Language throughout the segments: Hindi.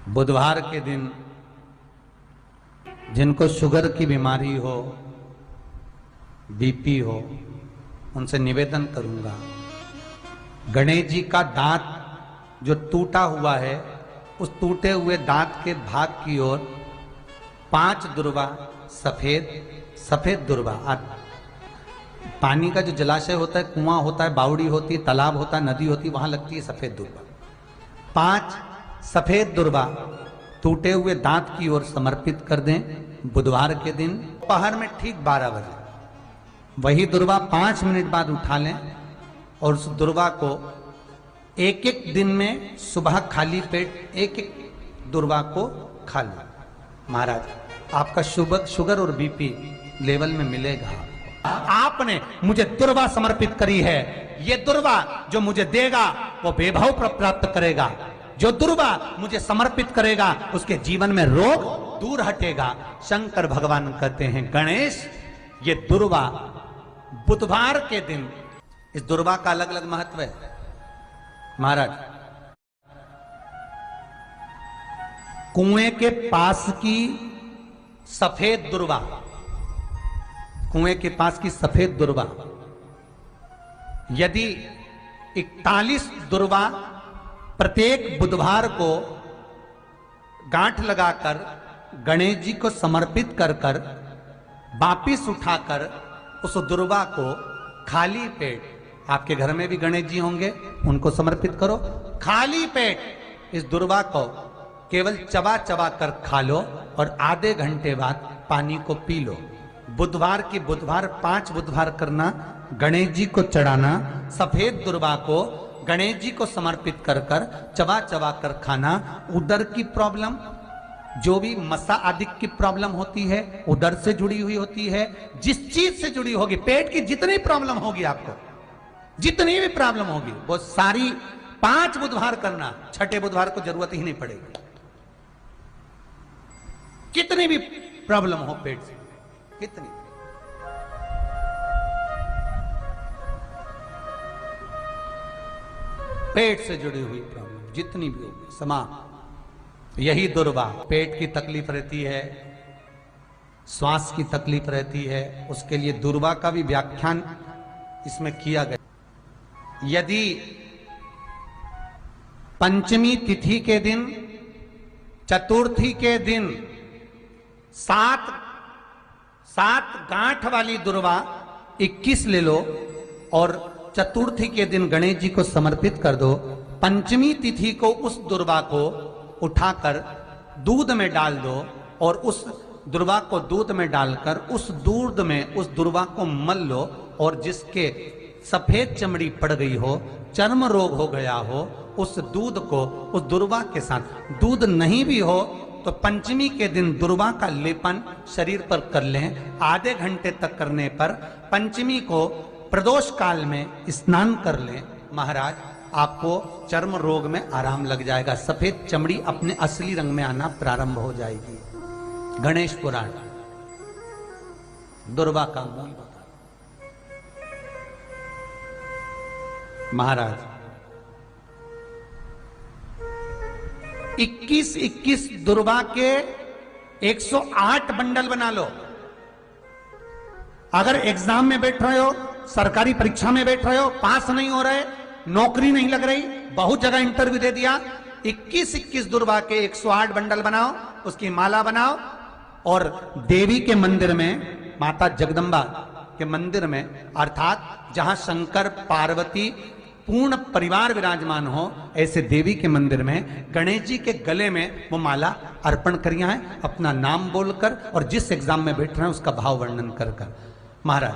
बुधवार के दिन जिनको शुगर की बीमारी हो, बीपी हो, उनसे निवेदन करूंगा, गणेश जी का दांत जो टूटा हुआ है, उस टूटे हुए दांत के भाग की ओर 5 दुर्वा सफेद दुर्वा, पानी का जो जलाशय होता है, कुआं होता है, बावड़ी होती है, तालाब होता है, नदी होती है, वहां लगती है सफेद दुर्वा। 5 सफेद दुर्वा टूटे हुए दांत की ओर समर्पित कर दें बुधवार के दिन दोपहर में ठीक 12 बजे। वही दुर्वा 5 मिनट बाद उठा लें और उस दुर्वा को एक दिन में सुबह खाली पेट एक दुर्वा को खा लें। महाराज, आपका शुगर और बीपी लेवल में मिलेगा। आपने मुझे दुर्वा समर्पित करी है, ये दुर्वा जो मुझे देगा वो वैभव प्राप्त करेगा। जो दुर्वा मुझे समर्पित करेगा उसके जीवन में रोग दूर हटेगा। शंकर भगवान कहते हैं, गणेश, ये दुर्वा बुधवार के दिन, इस दुर्वा का अलग अलग महत्व है। महाराज, कुएं के पास की सफेद दुर्वा, कुएं के पास की सफेद दुर्वा, यदि 41 दुर्वा प्रत्येक बुधवार को गांठ लगाकर गणेश जी को समर्पित कर कर वापिस उठाकर उस दुर्वा को खाली पेट, आपके घर में भी गणेश जी होंगे, उनको समर्पित करो। खाली पेट इस दुर्वा को केवल चबा चबा कर खा लो और आधे घंटे बाद पानी को पी लो। बुधवार की बुधवार 5 बुधवार करना, गणेश जी को चढ़ाना, सफेद दुर्वा को गणेश जी को समर्पित कर कर चबा चबा कर खाना। उदर की प्रॉब्लम, जो भी मसा आदि की प्रॉब्लम होती है, उदर से जुड़ी हुई होती है, जिस चीज से जुड़ी होगी, पेट की जितनी प्रॉब्लम होगी, आपको जितनी भी प्रॉब्लम होगी, वो सारी 5 बुधवार करना। 6ठे बुधवार को जरूरत ही नहीं पड़ेगी। कितनी भी प्रॉब्लम हो पेट से, कितनी, पेट से जुड़ी हुई प्रॉब्लम जितनी भी होगी, समाप्त। यही दुर्वा, पेट की तकलीफ रहती है, श्वास की तकलीफ रहती है, उसके लिए दुर्वा का भी व्याख्यान इसमें किया गया। यदि पंचमी तिथि के दिन, चतुर्थी के दिन 7 गांठ वाली दुर्वा 21 ले लो और चतुर्थी के दिन गणेश जी को समर्पित कर दो। पंचमी तिथि को उस दुर्वा को उठाकर दूध में डाल दो और उस दुर्वा को दूध में डालकर उस दूध में उस दुर्वा को मल लो, और जिसके सफेद चमड़ी पड़ गई हो, चर्म रोग हो गया हो, उस दूध को उस दुर्वा के साथ, दूध नहीं भी हो तो पंचमी के दिन दुर्वा का लेपन शरीर पर कर लें। आधे घंटे तक करने पर पंचमी को प्रदोष काल में स्नान कर लें। महाराज, आपको चर्म रोग में आराम लग जाएगा, सफेद चमड़ी अपने असली रंग में आना प्रारंभ हो जाएगी। गणेश पुराण दुर्वा का मूल बता। महाराज, 21 दुर्वा के 108 बंडल बना लो। अगर एग्जाम में बैठ रहे हो, सरकारी परीक्षा में बैठ रहे हो, पास नहीं हो रहे, नौकरी नहीं लग रही, बहुत जगह इंटरव्यू दे दिया, 21 दुर्वा के 108 बंडल बनाओ, उसकी माला बनाओ और देवी के मंदिर में, माता जगदम्बा के मंदिर में, अर्थात जहां शंकर पार्वती पूर्ण परिवार विराजमान हो, ऐसे देवी के मंदिर में गणेश जी के गले में वो माला अर्पण करिया है, अपना नाम बोलकर और जिस एग्जाम में बैठ रहे हैं उसका भाव वर्णन कर कर। महाराज,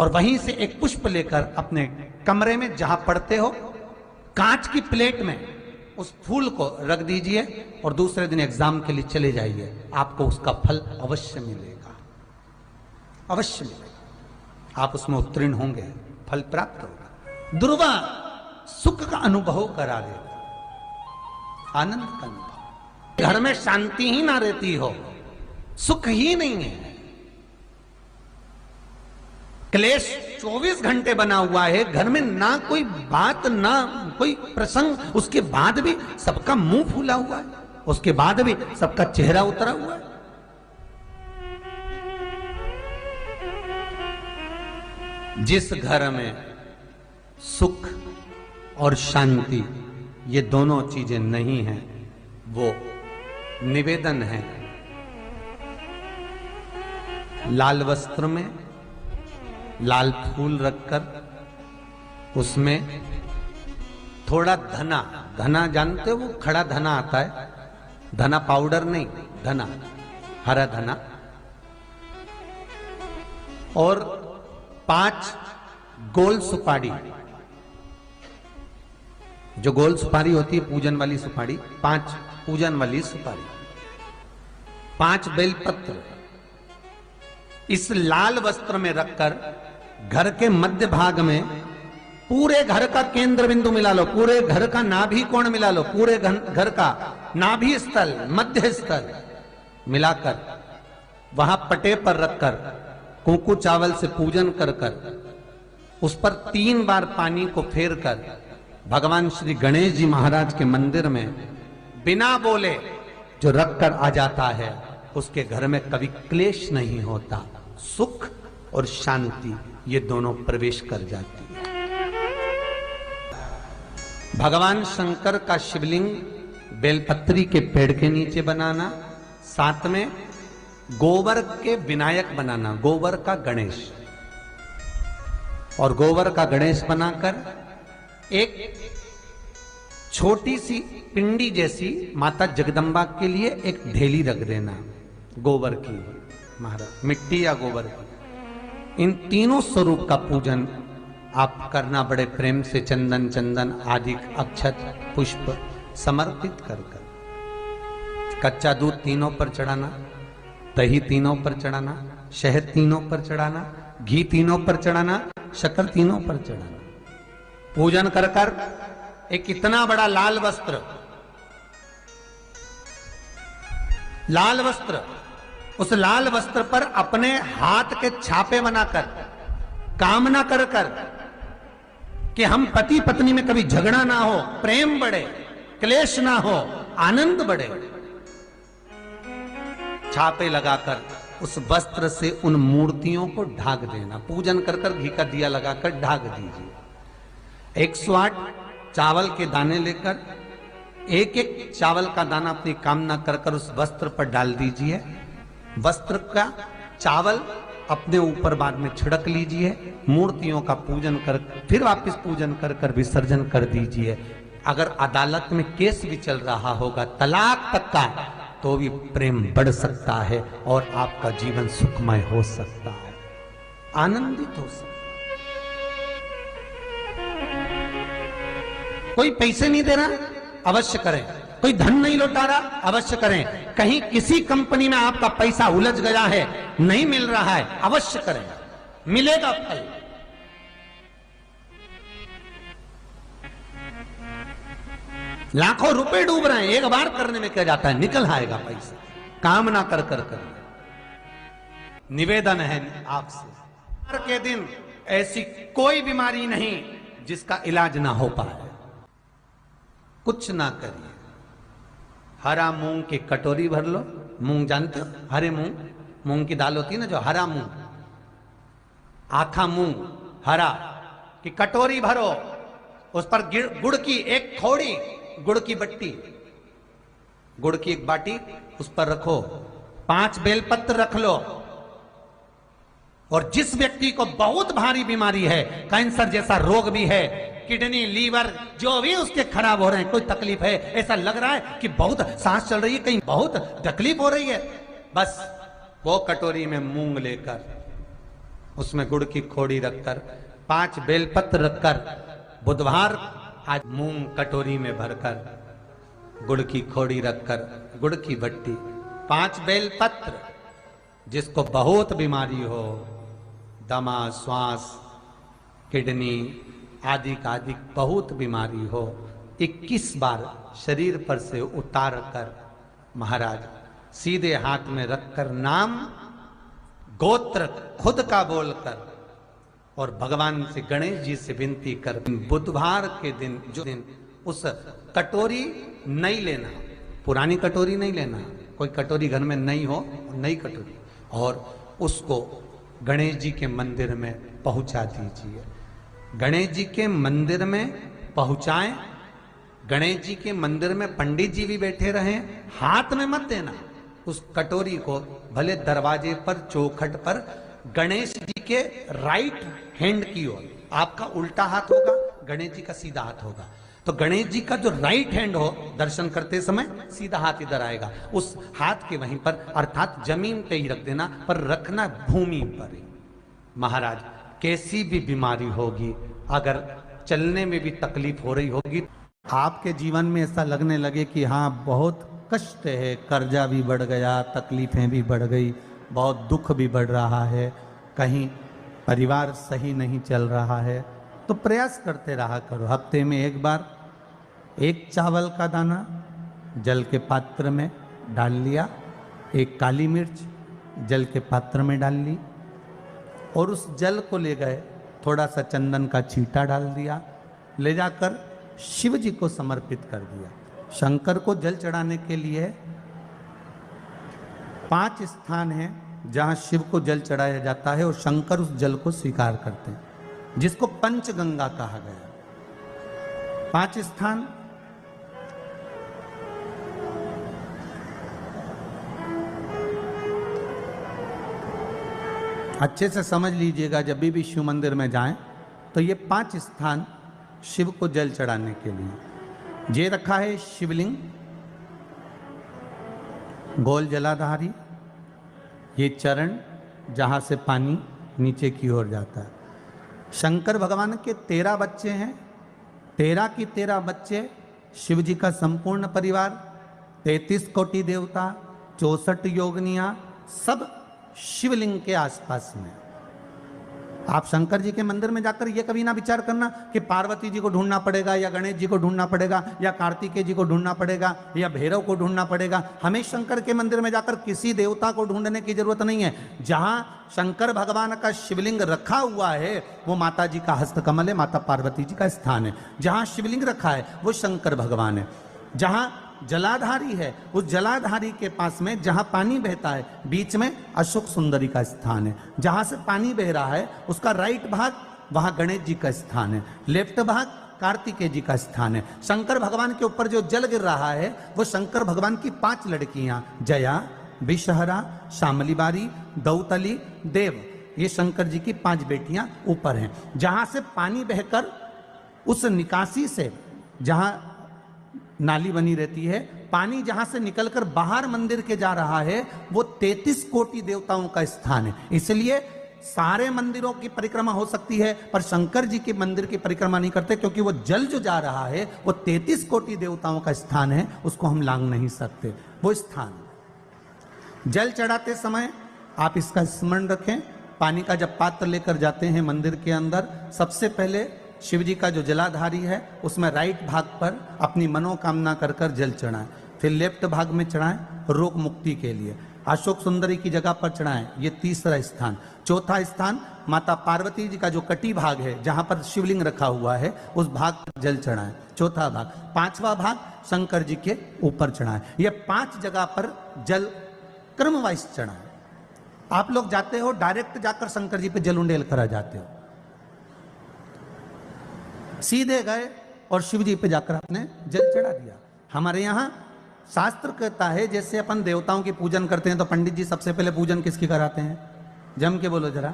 और वहीं से एक पुष्प लेकर अपने कमरे में जहां पढ़ते हो, कांच की प्लेट में उस फूल को रख दीजिए और दूसरे दिन एग्जाम के लिए चले जाइए। आपको उसका फल अवश्य मिलेगा, अवश्य मिलेगा। आप उसमें उत्तीर्ण होंगे, फल प्राप्त होगा। दुर्वा सुख का अनुभव करा देता, आनंद का अनुभव। घर में शांति ही ना रहती हो, सुख ही नहीं है, क्लेश 24 घंटे बना हुआ है, घर में ना कोई बात, ना कोई प्रसंग, उसके बाद भी सबका मुंह फूला हुआ है। उसके बाद भी सबका चेहरा उतरा हुआ है। जिस घर में सुख और शांति ये दोनों चीजें नहीं हैं, वो निवेदन है लाल वस्त्र में लाल फूल रखकर उसमें थोड़ा धना, धना जानते हो, वो खड़ा धना आता है, धना पाउडर नहीं, धना, हरा धना, और 5 गोल सुपारी, जो गोल सुपारी होती है पूजन वाली सुपारी, 5 पूजन वाली सुपारी, 5 बेलपत्र इस लाल वस्त्र में रखकर घर के मध्य भाग में पूरे घर का केंद्र बिंदु मिला लो, पूरे घर का नाभि कोण मिला लो, पूरे घर का नाभि स्थल, मध्य स्थल मिलाकर वहां पटे पर रखकर कुंकू चावल से पूजन कर कर उस पर 3 बार पानी को फेर कर भगवान श्री गणेश जी महाराज के मंदिर में बिना बोले जो रख कर आ जाता है, उसके घर में कभी क्लेश नहीं होता, सुख और शांति ये दोनों प्रवेश कर जाती है। भगवान शंकर का शिवलिंग बेलपत्री के पेड़ के नीचे बनाना, साथ में गोबर के विनायक बनाना, गोबर का गणेश, और गोबर का गणेश बनाकर एक छोटी सी पिंडी जैसी माता जगदम्बा के लिए एक ढेली रख देना, गोबर की, महाराज मिट्टी या गोबर की। इन तीनों स्वरूप का पूजन आप करना बड़े प्रेम से, चंदन चंदन आदि अक्षत पुष्प समर्पित कर कर। कच्चा दूध तीनों पर चढ़ाना, दही तीनों पर चढ़ाना, शहद तीनों पर चढ़ाना, घी तीनों पर चढ़ाना, शक्कर तीनों पर चढ़ाना। पूजन कर कर एक इतना बड़ा लाल वस्त्र, लाल वस्त्र, उस लाल वस्त्र पर अपने हाथ के छापे बनाकर कामना कर कर कि हम पति पत्नी में कभी झगड़ा ना हो, प्रेम बढ़े, क्लेश ना हो, आनंद बढ़े, छापे लगाकर उस वस्त्र से उन मूर्तियों को ढाक देना। पूजन कर कर घी का दिया लगाकर ढाक दीजिए। 108 चावल के दाने लेकर एक एक चावल का दाना अपनी कामना कर कर उस वस्त्र पर डाल दीजिए। वस्त्र का चावल अपने ऊपर बाद में छिड़क लीजिए, मूर्तियों का पूजन कर फिर वापस पूजन कर कर विसर्जन कर दीजिए। अगर अदालत में केस भी चल रहा होगा तलाक तक का, तो भी प्रेम बढ़ सकता है और आपका जीवन सुखमय हो सकता है, आनंदित हो सकता है। कोई पैसे नहीं दे रहा, अवश्य करें। कोई धन नहीं लौटा रहा, अवश्य करें। कहीं किसी कंपनी में आपका पैसा उलझ गया है, नहीं मिल रहा है, अवश्य करें, मिलेगा फल। लाखों रुपए डूब रहे हैं, एक बार करने में क्या जाता है, निकल आएगा पैसा। कामना कर कर कर। निवेदन है आपसे, हर के दिन ऐसी कोई बीमारी नहीं जिसका इलाज ना हो पाए। कुछ ना करिए, हरा मूंग की कटोरी भर लो। मूंग जानते हो, हरे मूंग, मूंग की दाल होती है ना, जो हरा मूंग, आखा मूंग हरा की कटोरी भरो, उस पर गुड़ की एक थोड़ी, गुड़ की बट्टी, गुड़ की एक बाटी उस पर रखो, 5 बेलपत्र रख लो। और जिस व्यक्ति को बहुत भारी बीमारी है, कैंसर जैसा रोग भी है, किडनी, लीवर जो भी उसके खराब हो रहे हैं, कोई तकलीफ है, ऐसा लग रहा है कि बहुत सांस चल रही है, कहीं बहुत तकलीफ हो रही है, बस वो कटोरी में मूंग लेकर उसमें गुड़ की खोड़ी रखकर 5 बेलपत्र रखकर, बुधवार आज मूंग कटोरी में भरकर, गुड़ की खोड़ी रखकर, गुड़ की भट्टी, 5 बेलपत्र। जिसको बहुत बीमारी हो, दमा, श्वास, किडनी आदि का आदि बहुत बीमारी हो, 21 बार शरीर पर से उतार कर महाराज सीधे हाथ में रखकर नाम गोत्र खुद का बोलकर और भगवान से, गणेश जी से विनती कर, बुधवार के दिन, जो दिन उस कटोरी नहीं लेना, पुरानी कटोरी नहीं लेना, कोई कटोरी घर में नहीं हो, नई कटोरी, और उसको गणेश जी के मंदिर में पहुंचा दीजिए। गणेश जी के मंदिर में पहुंचाएं, गणेश जी के मंदिर में पंडित जी भी बैठे रहें, हाथ में मत देना उस कटोरी को, भले दरवाजे पर चौखट पर गणेश जी के राइट हैंड की ओर, आपका उल्टा हाथ होगा, गणेश जी का सीधा हाथ होगा, तो गणेश जी का जो राइट हैंड हो दर्शन करते समय सीधा हाथ इधर आएगा, उस हाथ के वहीं पर अर्थात जमीन पे ही रख देना, पर रखना भूमि पर ही। महाराज कैसी भी बीमारी होगी, अगर चलने में भी तकलीफ हो रही होगी, आपके जीवन में ऐसा लगने लगे कि हाँ बहुत कष्ट है, कर्जा भी बढ़ गया, तकलीफें भी बढ़ गई, बहुत दुख भी बढ़ रहा है, कहीं परिवार सही नहीं चल रहा है, तो प्रयास करते रहा करो। हफ्ते में एक बार एक चावल का दाना जल के पात्र में डाल लिया, एक काली मिर्च जल के पात्र में डाल ली, और उस जल को ले गए, थोड़ा सा चंदन का छींटा डाल दिया, ले जाकर शिव जी को समर्पित कर दिया। शंकर को जल चढ़ाने के लिए 5 स्थान हैं जहां शिव को जल चढ़ाया जाता है, और शंकर उस जल को स्वीकार करते हैं, जिसको पंचगंगा कहा गया। 5 स्थान, अच्छे से समझ लीजिएगा, जब भी शिव मंदिर में जाएं तो ये 5 स्थान शिव को जल चढ़ाने के लिए ये रखा है। शिवलिंग, गोल जलाधारी, ये चरण जहाँ से पानी नीचे की ओर जाता है। शंकर भगवान के 13 बच्चे हैं, 13 की 13 बच्चे, शिव जी का संपूर्ण परिवार, 33 कोटि देवता, 64 योगनियाँ, सब शिवलिंग के आसपास में। आप शंकर जी के मंदिर में जाकर ये कभी ना विचार करना कि पार्वती जी को ढूंढना पड़ेगा, या गणेश जी को ढूंढना पड़ेगा, या कार्तिकेय जी को ढूंढना पड़ेगा, या भैरव को ढूंढना पड़ेगा। हमें शंकर के मंदिर में जाकर किसी देवता को ढूंढने की जरूरत नहीं है। जहां शंकर भगवान का शिवलिंग रखा हुआ है वो माता जी का हस्तकमल है, माता पार्वती जी का स्थान है। जहां शिवलिंग रखा है वो शंकर भगवान है। जहां जलाधारी है, उस जलाधारी के पास में जहां पानी बहता है, बीच में अशोक सुंदरी का स्थान है। जहां से पानी बह रहा है उसका राइट भाग, वहां गणेश जी का स्थान है, लेफ्ट भाग कार्तिकेय जी का स्थान है। शंकर भगवान के ऊपर जो जल गिर रहा है वो शंकर भगवान की 5 लड़कियां, जया, विषहरा, शामली बारी, दौतली, देव, ये शंकर जी की 5 बेटियां ऊपर हैं। जहां से पानी बहकर उस निकासी से, जहां नाली बनी रहती है, पानी जहां से निकलकर बाहर मंदिर के जा रहा है वो 33 कोटि देवताओं का स्थान है। इसलिए सारे मंदिरों की परिक्रमा हो सकती है, पर शंकर जी के मंदिर की परिक्रमा नहीं करते, क्योंकि वो जल जो जा रहा है वो 33 कोटि देवताओं का स्थान है, उसको हम लांघ नहीं सकते। वो स्थान जल चढ़ाते समय आप इसका स्मरण रखें। पानी का जब पात्र लेकर जाते हैं मंदिर के अंदर, सबसे पहले शिव जी का जो जलाधारी है उसमें राइट भाग पर अपनी मनोकामना कर कर जल चढ़ाएं, फिर लेफ्ट भाग में चढ़ाएं रोग मुक्ति के लिए। अशोक सुंदरी की जगह पर चढ़ाएं, ये तीसरा स्थान। चौथा स्थान माता पार्वती जी का जो कटी भाग है जहां पर शिवलिंग रखा हुआ है उस भाग पर जल चढ़ाएं, चौथा भाग। 5वां भाग शंकर जी के ऊपर चढ़ाएं। ये 5 जगह पर जल क्रम वाइज चढ़ाएं। आप लोग जाते हो डायरेक्ट जाकर शंकर जी पे जल उंडेल करा जाते हो, सीधे गए और शिव जी पे जाकर आपने जल चढ़ा दिया। हमारे यहाँ शास्त्र कहता है जैसे अपन देवताओं की पूजन करते हैं तो पंडित जी सबसे पहले पूजन किसकी कराते हैं? जम के बोलो जरा,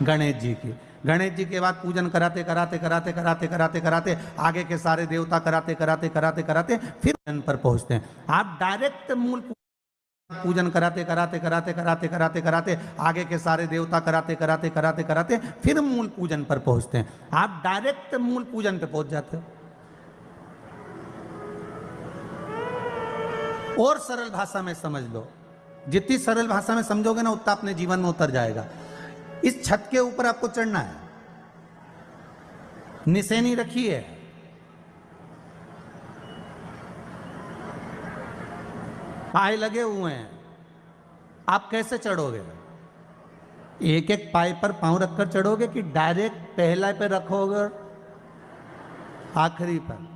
गणेश जी की। गणेश जी के बाद पूजन कराते कराते कराते कराते कराते कराते आगे के सारे देवता कराते कराते कराते कराते फिर जन पर पहुंचते हैं। आप डायरेक्ट मूल पूजन कराते कराते कराते कराते कराते कराते आगे के सारे देवता कराते कराते कराते कराते फिर मूल पूजन पर पहुंचते हैं। आप डायरेक्ट मूल पूजन पे पहुंच जाते हो। और सरल भाषा में समझ लो, जितनी सरल भाषा में समझोगे ना उतना अपने जीवन में उतर जाएगा। इस छत के ऊपर आपको चढ़ना है, निशानी रखी है, पाए लगे हुए हैं, आप कैसे चढ़ोगे? एक एक पाए पर पांव रखकर चढ़ोगे कि डायरेक्ट पहला पे रखोगे आखिरी पर?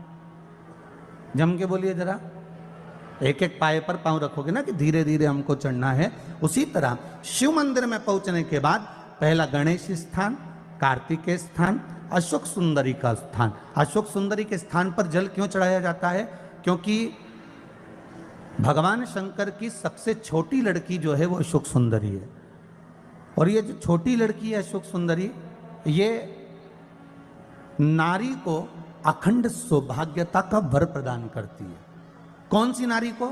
जम के बोलिए जरा। एक एक पाए पर पांव रखोगे ना कि धीरे धीरे हमको चढ़ना है। उसी तरह शिव मंदिर में पहुंचने के बाद पहला गणेश स्थान, कार्तिकेय स्थान, अशोक सुंदरी का स्थान। अशोक सुंदरी के स्थान पर जल क्यों चढ़ाया जाता है? क्योंकि भगवान शंकर की सबसे छोटी लड़की जो है वो अशोक सुंदरी है। और ये जो छोटी लड़की है अशोक सुंदरी, ये नारी को अखंड सौभाग्यता का वर प्रदान करती है। कौन सी नारी को?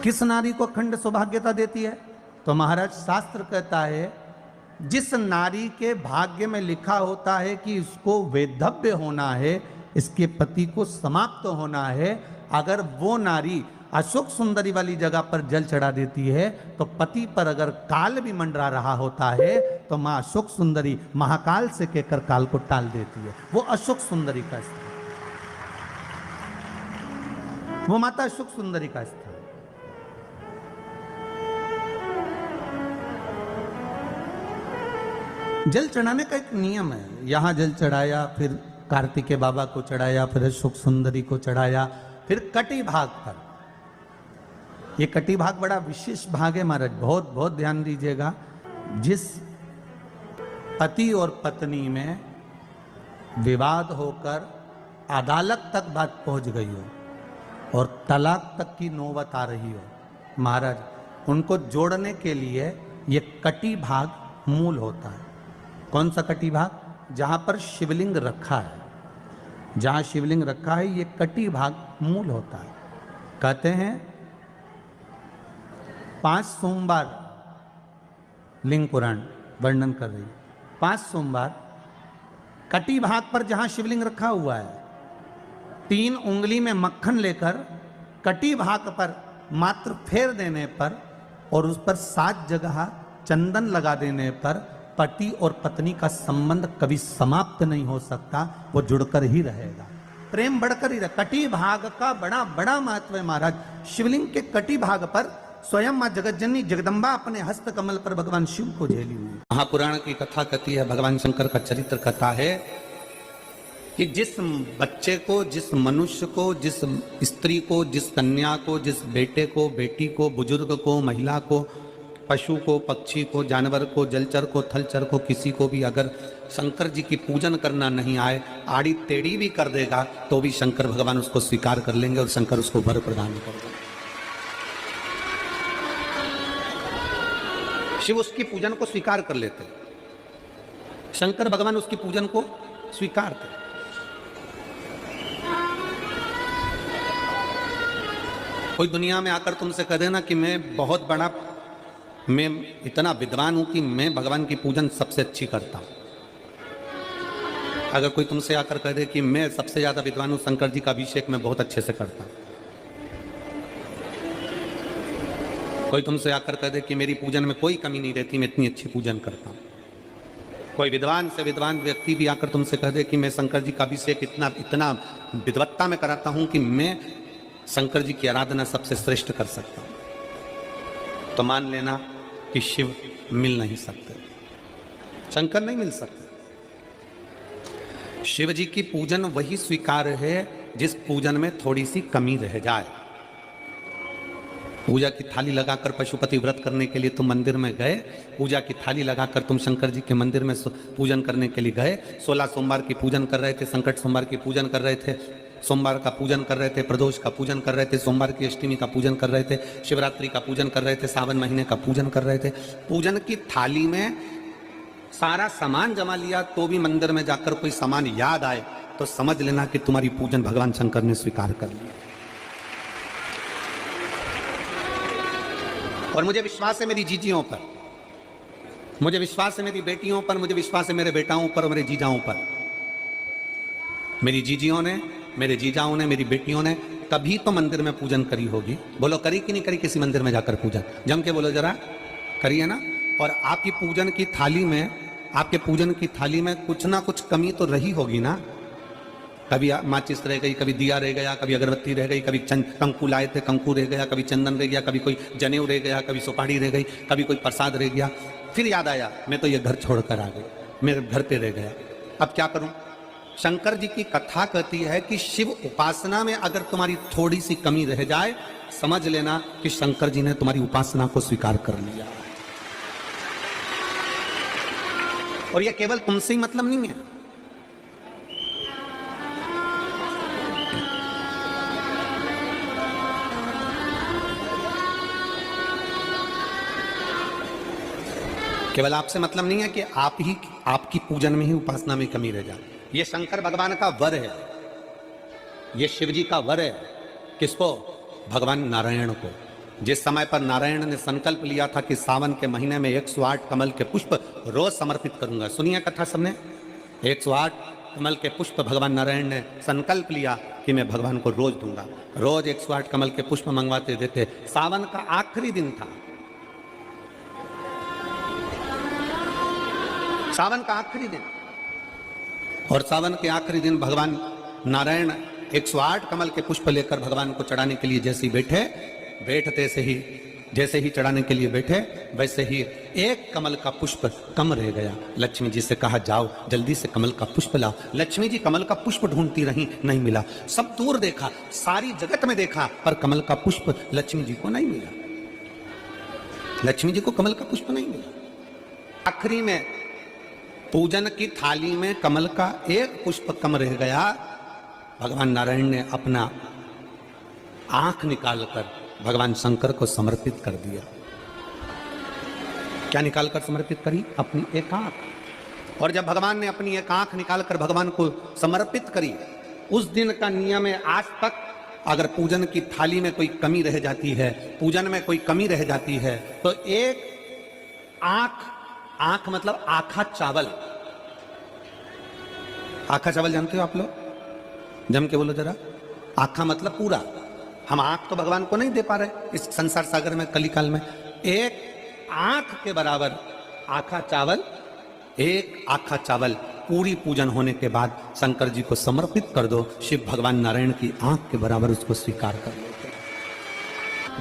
किस नारी को अखंड सौभाग्यता देती है? तो महाराज शास्त्र कहता है जिस नारी के भाग्य में लिखा होता है कि इसको वैधव्य होना है, इसके पति को समाप्त होना है, अगर वो नारी अशोक सुंदरी वाली जगह पर जल चढ़ा देती है तो पति पर अगर काल भी मंडरा रहा होता है तो मां अशोक सुंदरी महाकाल से कहकर काल को टाल देती है। वो अशोक सुंदरी का स्थान, वो माता अशोक सुंदरी का स्थान। जल चढ़ाने का एक नियम है। यहां जल चढ़ाया, फिर कार्तिकेय बाबा को चढ़ाया, फिर अशोक सुंदरी को चढ़ाया, फिर कटी भाग पर। ये कटी भाग बड़ा विशेष भाग है महाराज, बहुत बहुत ध्यान दीजिएगा। जिस पति और पत्नी में विवाद होकर अदालत तक बात पहुंच गई हो और तलाक तक की नौबत आ रही हो, महाराज उनको जोड़ने के लिए ये कटी भाग मूल होता है। कौन सा कटी भाग? जहां पर शिवलिंग रखा है, जहां शिवलिंग रखा है ये कटी भाग मूल होता है। कहते हैं 5 सोमवार, लिंग पुराण वर्णन कर रही है, 5 सोमवार कटी भाग पर जहां शिवलिंग रखा हुआ है, 3 उंगली में मक्खन लेकर कटी भाग पर मात्र फेर देने पर और उस पर 7 जगह चंदन लगा देने पर पति और पत्नी का संबंध कभी समाप्त नहीं हो सकता, वो जुड़कर ही रहेगा, प्रेम बढ़कर ही रहेगा। कटी भाग का बड़ा बड़ा महत्व है महाराज। शिवलिंग के कटी भाग पर स्वयं मां जगतजननी जगदम्बा अपने हस्त कमल पर भगवान शिव को झेली हुई। महापुराण की कथा कहती है, भगवान शंकर का चरित्र कथा है कि जिस बच्चे को, जिस मनुष्य को, जिस स्त्री को, जिस कन्या को, जिस बेटे को, बेटी को, बुजुर्ग को, महिला को, पशु को, पक्षी को, जानवर को, जलचर को, थलचर को, किसी को भी अगर शंकर जी की पूजन करना नहीं आए, आड़ी टेढ़ी भी कर देगा तो भी शंकर भगवान उसको स्वीकार कर लेंगे और शंकर उसको वर प्रदान कर देंगे। शिव उसकी पूजन को स्वीकार कर लेते, शंकर भगवान उसकी पूजन को स्वीकार करते। कोई दुनिया में आकर तुमसे कह देना कि मैं बहुत बड़ा, मैं इतना विद्वान हूं कि मैं भगवान की पूजन सबसे अच्छी करता हूं। अगर कोई तुमसे आकर कह दे कि मैं सबसे ज्यादा विद्वान हूं, शंकर जी का अभिषेक मैं बहुत अच्छे से करता हूं। कोई तुमसे आकर कह दे कि मेरी पूजन में कोई कमी नहीं रहती, मैं इतनी अच्छी पूजन करता हूं। कोई विद्वान से विद्वान व्यक्ति भी आकर तुमसे कह दे कि मैं शंकर जी का अभिषेक इतना विद्वत्ता में कराता हूं कि मैं शंकर जी की आराधना सबसे श्रेष्ठ कर सकता हूं, तो मान लेना कि शिव मिल नहीं सकते, शंकर नहीं मिल सकते। शिव जी की पूजन वही स्वीकार है जिस पूजन में थोड़ी सी कमी रह जाए। पूजा की थाली लगाकर पशुपति व्रत करने के लिए तुम मंदिर में गए, पूजा की थाली लगाकर तुम शंकर जी के मंदिर में पूजन करने के लिए गए, 16 सोमवार की पूजन कर रहे थे, संकट सोमवार की पूजन कर रहे थे, सोमवार का पूजन कर रहे थे, प्रदोष का पूजन कर रहे थे, सोमवार की अष्टमी का पूजन कर रहे थे, शिवरात्रि का पूजन कर रहे थे, सावन महीने का पूजन कर रहे थे। पूजन की थाली में सारा सामान जमा लिया तो भी मंदिर में जाकर कोई सामान याद आए तो समझ लेना कि तुम्हारी पूजन भगवान शंकर ने स्वीकार कर लिया। और मुझे विश्वास है मेरी जीजियों पर, मुझे विश्वास है मेरी बेटियों पर, मुझे विश्वास है मेरे बेटाओं पर और मेरे जीजाओं पर। मेरी जीजियों ने, मेरे जीजाओं ने, मेरी बेटियों ने कभी तो मंदिर में पूजन करी होगी। बोलो करी कि नहीं करी किसी मंदिर में जाकर पूजन? जम के बोलो जरा, करी है ना? और आपकी पूजन की थाली में, आपके पूजन की थाली में कुछ ना कुछ कमी तो रही होगी ना। कभी माचिस रह गई, कभी दिया रह गया, कभी अगरबत्ती रह गई, कभी कंकु लाए थे कंकु रह गया, कभी चंदन रह गया, कभी कोई जनेऊ रह गया, कभी सुपारी रह गई, कभी कोई प्रसाद रह गया। फिर याद आया मैं तो ये घर छोड़कर आ गई, मेरे घर पे रह गया, अब क्या करूं? शंकर जी की कथा कहती है कि शिव उपासना में अगर तुम्हारी थोड़ी सी कमी रह जाए, समझ लेना कि शंकर जी ने तुम्हारी उपासना को स्वीकार कर लिया। और यह केवल तुमसे ही मतलब नहीं है, केवल आपसे मतलब नहीं है कि आपकी पूजन में ही उपासना में कमी रह जाए। ये शंकर भगवान का वर है, ये शिव जी का वर है। किसको? भगवान नारायण को। जिस समय पर नारायण ने संकल्प लिया था कि सावन के महीने में 108 कमल के पुष्प रोज समर्पित करूंगा। सुनिए कथा सबने। 108 कमल के पुष्प भगवान नारायण ने संकल्प लिया कि मैं भगवान को रोज दूंगा। रोज 108 कमल के पुष्प मंगवाते देते। सावन का आखिरी दिन था, सावन का आखिरी दिन, और सावन के आखिरी दिन भगवान नारायण 108 कमल के पुष्प लेकर भगवान को चढ़ाने के लिए जैसे ही चढ़ाने के लिए बैठे, वैसे ही एक कमल का पुष्प कम रह गया। लक्ष्मी जी से कहा, जाओ जल्दी से कमल का पुष्प लाओ। लक्ष्मी जी कमल का पुष्प ढूंढती रही, नहीं मिला। सब दूर देखा, सारी जगत में देखा, पर कमल का पुष्प लक्ष्मी जी को नहीं मिला। लक्ष्मी जी को कमल का पुष्प नहीं मिला। आखिरी में पूजन की थाली में कमल का एक पुष्प कम रह गया। भगवान नारायण ने अपना आंख निकालकर भगवान शंकर को समर्पित कर दिया। क्या निकालकर समर्पित करी? अपनी एक आंख। और जब भगवान ने अपनी एक आंख निकालकर भगवान को समर्पित करी, उस दिन का नियम है आज तक, अगर पूजन की थाली में कोई कमी रह जाती है, पूजन में कोई कमी रह जाती है, तो एक आंख मतलब आखा चावल। आखा चावल जानते हो आप लोग? जम के बोलो जरा। आखा मतलब पूरा। हम आंख तो भगवान को नहीं दे पा रहे इस संसार सागर में, कलिकाल में। एक आंख के बराबर आखा चावल, एक आखा चावल पूरी पूजन होने के बाद शंकर जी को समर्पित कर दो। शिव भगवान नारायण की आंख के बराबर उसको स्वीकार कर लेते,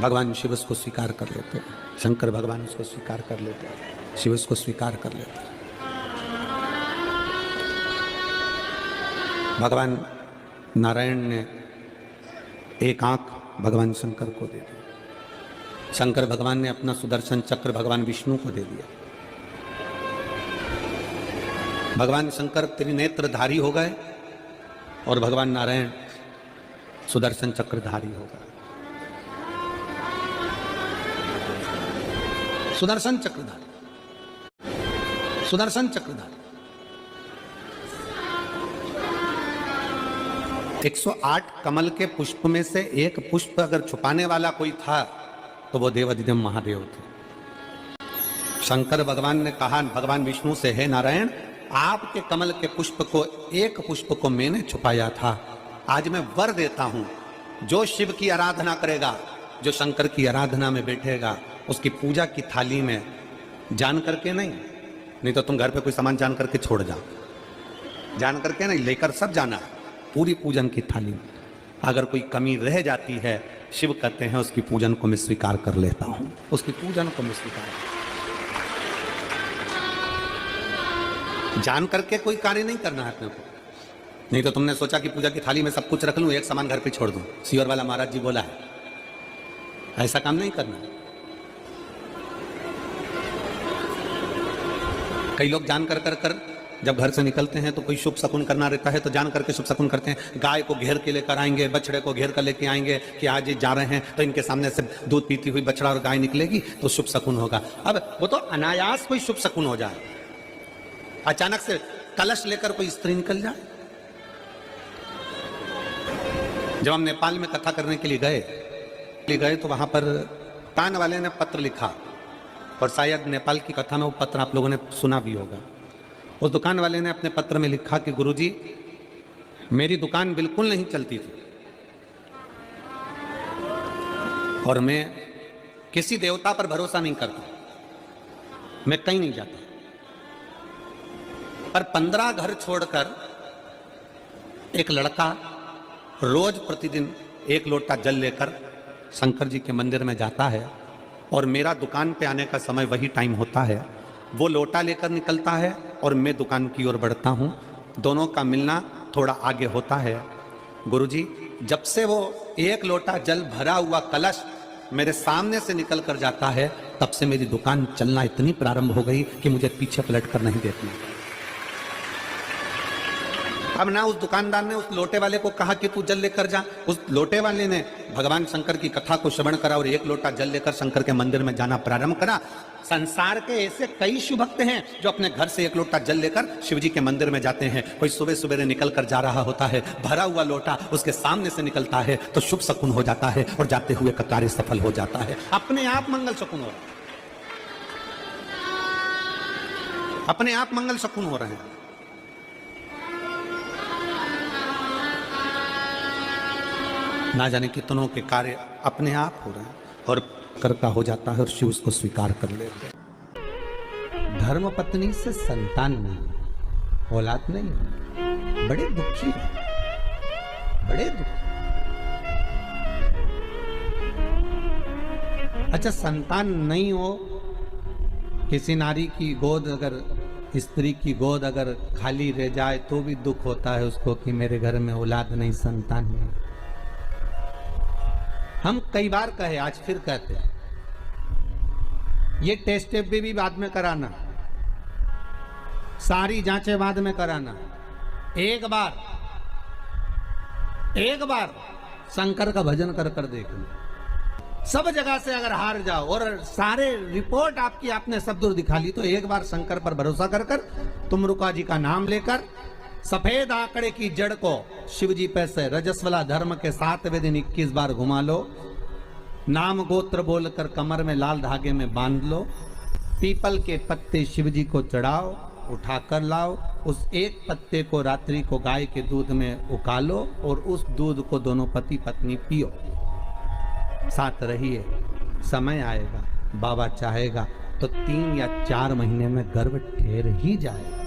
भगवान शिव उसको स्वीकार कर लेते, शंकर भगवान उसको स्वीकार कर लेते, शिव उसको स्वीकार कर लेते। भगवान नारायण ने एक आंख भगवान शंकर को दे दी। शंकर भगवान ने अपना सुदर्शन चक्र भगवान विष्णु को दे दिया। भगवान शंकर त्रिनेत्रधारी हो गए और भगवान नारायण सुदर्शन चक्रधारी हो गए। सुदर्शन चक्रधारी, सुदर्शन चक्रधारी। 108 कमल के पुष्प में से एक पुष्प अगर छुपाने वाला कोई था तो वो देवाधिदेव महादेव थे। शंकर भगवान ने कहा भगवान विष्णु से, हे नारायण, आपके कमल के पुष्प को, एक पुष्प को मैंने छुपाया था। आज मैं वर देता हूं, जो शिव की आराधना करेगा, जो शंकर की आराधना में बैठेगा, उसकी पूजा की थाली में जान करके नहीं तो तुम घर पे कोई सामान जान करके छोड़ जाओ, जान करके नहीं, लेकर सब जाना। पूरी पूजन की थाली में अगर कोई कमी रह जाती है, शिव कहते हैं उसकी पूजन को मैं स्वीकार कर लेता हूं, उसकी पूजन को मैं स्वीकार। जान करके कोई कार्य नहीं करना है अपने को। नहीं तो तुमने सोचा कि पूजा की थाली में सब कुछ रख लूं, एक सामान घर पे छोड़ दूं। सीवर वाला महाराज जी बोला है, ऐसा काम नहीं करना। कई लोग जान कर जब घर से निकलते हैं तो कोई शुभ शकुन करना रहता है तो जान करके शुभ शकुन करते हैं। गाय को घेर के लेकर आएंगे, बछड़े को घेर कर लेके आएंगे कि आज ये जा रहे हैं तो इनके सामने से दूध पीती हुई बछड़ा और गाय निकलेगी तो शुभ शकुन होगा। अब वो तो अनायास कोई शुभ शकुन हो जाए। अचानक से कलश लेकर कोई स्त्री निकल जाए। जब हम नेपाल में कथा करने के लिए गए तो वहां पर कान वाले ने पत्र लिखा, और शायद नेपाल की कथा में वो पत्र आप लोगों ने सुना भी होगा। उस दुकान वाले ने अपने पत्र में लिखा कि गुरुजी, मेरी दुकान बिल्कुल नहीं चलती थी और मैं किसी देवता पर भरोसा नहीं करता, मैं कहीं नहीं जाता, पर 15 घर छोड़कर एक लड़का रोज प्रतिदिन 1 लोटा जल लेकर शंकर जी के मंदिर में जाता है और मेरा दुकान पे आने का समय वही टाइम होता है। वो लोटा लेकर निकलता है और मैं दुकान की ओर बढ़ता हूँ। दोनों का मिलना थोड़ा आगे होता है, गुरुजी जब से वो एक लोटा जल भरा हुआ कलश मेरे सामने से निकल कर जाता है, तब से मेरी दुकान चलना इतनी प्रारंभ हो गई कि मुझे पीछे पलट कर नहीं देखना। अब ना उस दुकानदार ने उस लोटे वाले को कहा कि तू जल लेकर जा, उस लोटे वाले ने भगवान शंकर की कथा को श्रवण करा और एक लोटा जल लेकर शंकर के मंदिर में जाना प्रारंभ करा। संसार के ऐसे कई शुभ भक्त हैं जो अपने घर से एक लोटा जल लेकर शिव जी के मंदिर में जाते हैं। कोई सुबह सुबह निकल कर जा रहा होता है, भरा हुआ लोटा उसके सामने से निकलता है तो शुभ शकुन हो जाता है और जाते हुए का कार्य सफल हो जाता है। अपने आप मंगल शकुन हो रहा है, अपने आप मंगल शकुन हो रहे हैं। ना जाने कितनों के कार्य अपने आप हो रहे हैं और करता हो जाता है और शिव उसको स्वीकार कर लेते हैं। धर्म पत्नी से संतान नहीं, औलाद नहीं, बड़े दुखी है, बड़े दुखी। अच्छा संतान नहीं हो, किसी नारी की गोद अगर, स्त्री की गोद अगर खाली रह जाए तो भी दुख होता है उसको कि मेरे घर में औलाद नहीं, संतान नहीं। हम कई बार कहे, आज फिर कहते हैं, ये टेस्ट भी बाद में कराना, सारी जांचें बाद में कराना। एक बार शंकर का भजन कर कर देख लो। सब जगह से अगर हार जाओ और सारे रिपोर्ट आपकी आपने सब दूर दिखा ली, तो एक बार शंकर पर भरोसा कर कर तुम रुका जी का नाम लेकर सफेद आंकड़े की जड़ को शिव जी पे से रजस्वला धर्म के 7वें दिन 21 बार घुमा लो, नाम गोत्र बोलकर कमर में लाल धागे में बांध लो, पीपल के पत्ते शिव जी को चढ़ाओ, उठाकर लाओ, उस एक पत्ते को रात्रि को गाय के दूध में उकालो और उस दूध को दोनों पति पत्नी पियो, साथ रहिए। समय आएगा, बाबा चाहेगा तो 3 या 4 महीने में गर्भ ठहर ही जाएगा।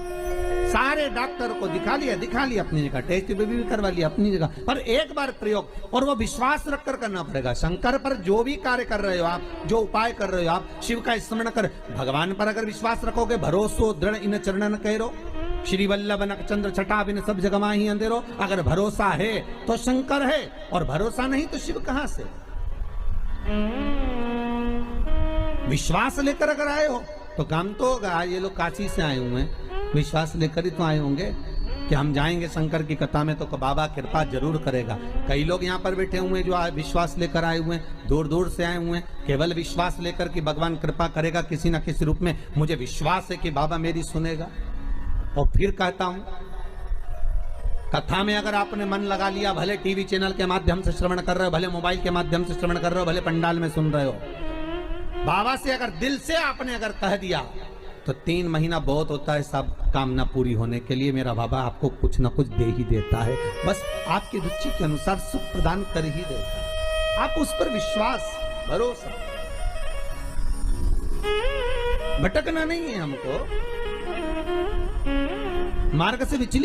सारे डॉक्टर को दिखा लिया अपनी जगह, टेस्ट भी करवा लिया अपनी जगह, पर एक बार प्रयोग, और वो विश्वास रखकर करना पड़ेगा। शंकर पर जो भी कार्य कर रहे हो आप, जो उपाय कर रहे हो आप, शिव का स्मरण कर, भगवान पर अगर विश्वास रखोगे, भरोसो दृढ़ इन चरणन कहो, श्री वल्लभ नक चंद्र छटा बिन सब जगह ही अंधेरो। अगर भरोसा है तो शंकर है, और भरोसा नहीं तो शिव कहां से। विश्वास लेकर अगर आए हो तो काम तो होगा। ये लोग काशी से आए हुए हैं, विश्वास लेकर ही तो आए होंगे कि हम जाएंगे शंकर की कथा में तो बाबा कृपा जरूर करेगा। कई लोग यहाँ पर बैठे हुए हैं जो विश्वास लेकर आए हुए हैं, दूर दूर से आए हुए हैं, केवल विश्वास लेकर कि भगवान कृपा करेगा किसी ना किसी रूप में, मुझे विश्वास है कि बाबा मेरी सुनेगा। और फिर कहता हूं, कथा में अगर आपने मन लगा लिया, भले टीवी चैनल के माध्यम से श्रवण कर रहे हो, भले मोबाइल के माध्यम से श्रवण कर रहे हो, भले पंडाल में सुन रहे हो, बाबा से अगर दिल से आपने अगर कह दिया तो 3 महीना बहुत होता है सब कामना पूरी होने के लिए। मेरा बाबा आपको कुछ ना कुछ दे ही देता है, बस आपकी रुचि के अनुसार सुख प्रदान कर ही देता है। आप उस पर विश्वास, भरोसा, भटकना नहीं है हमको, मार्ग से विचलित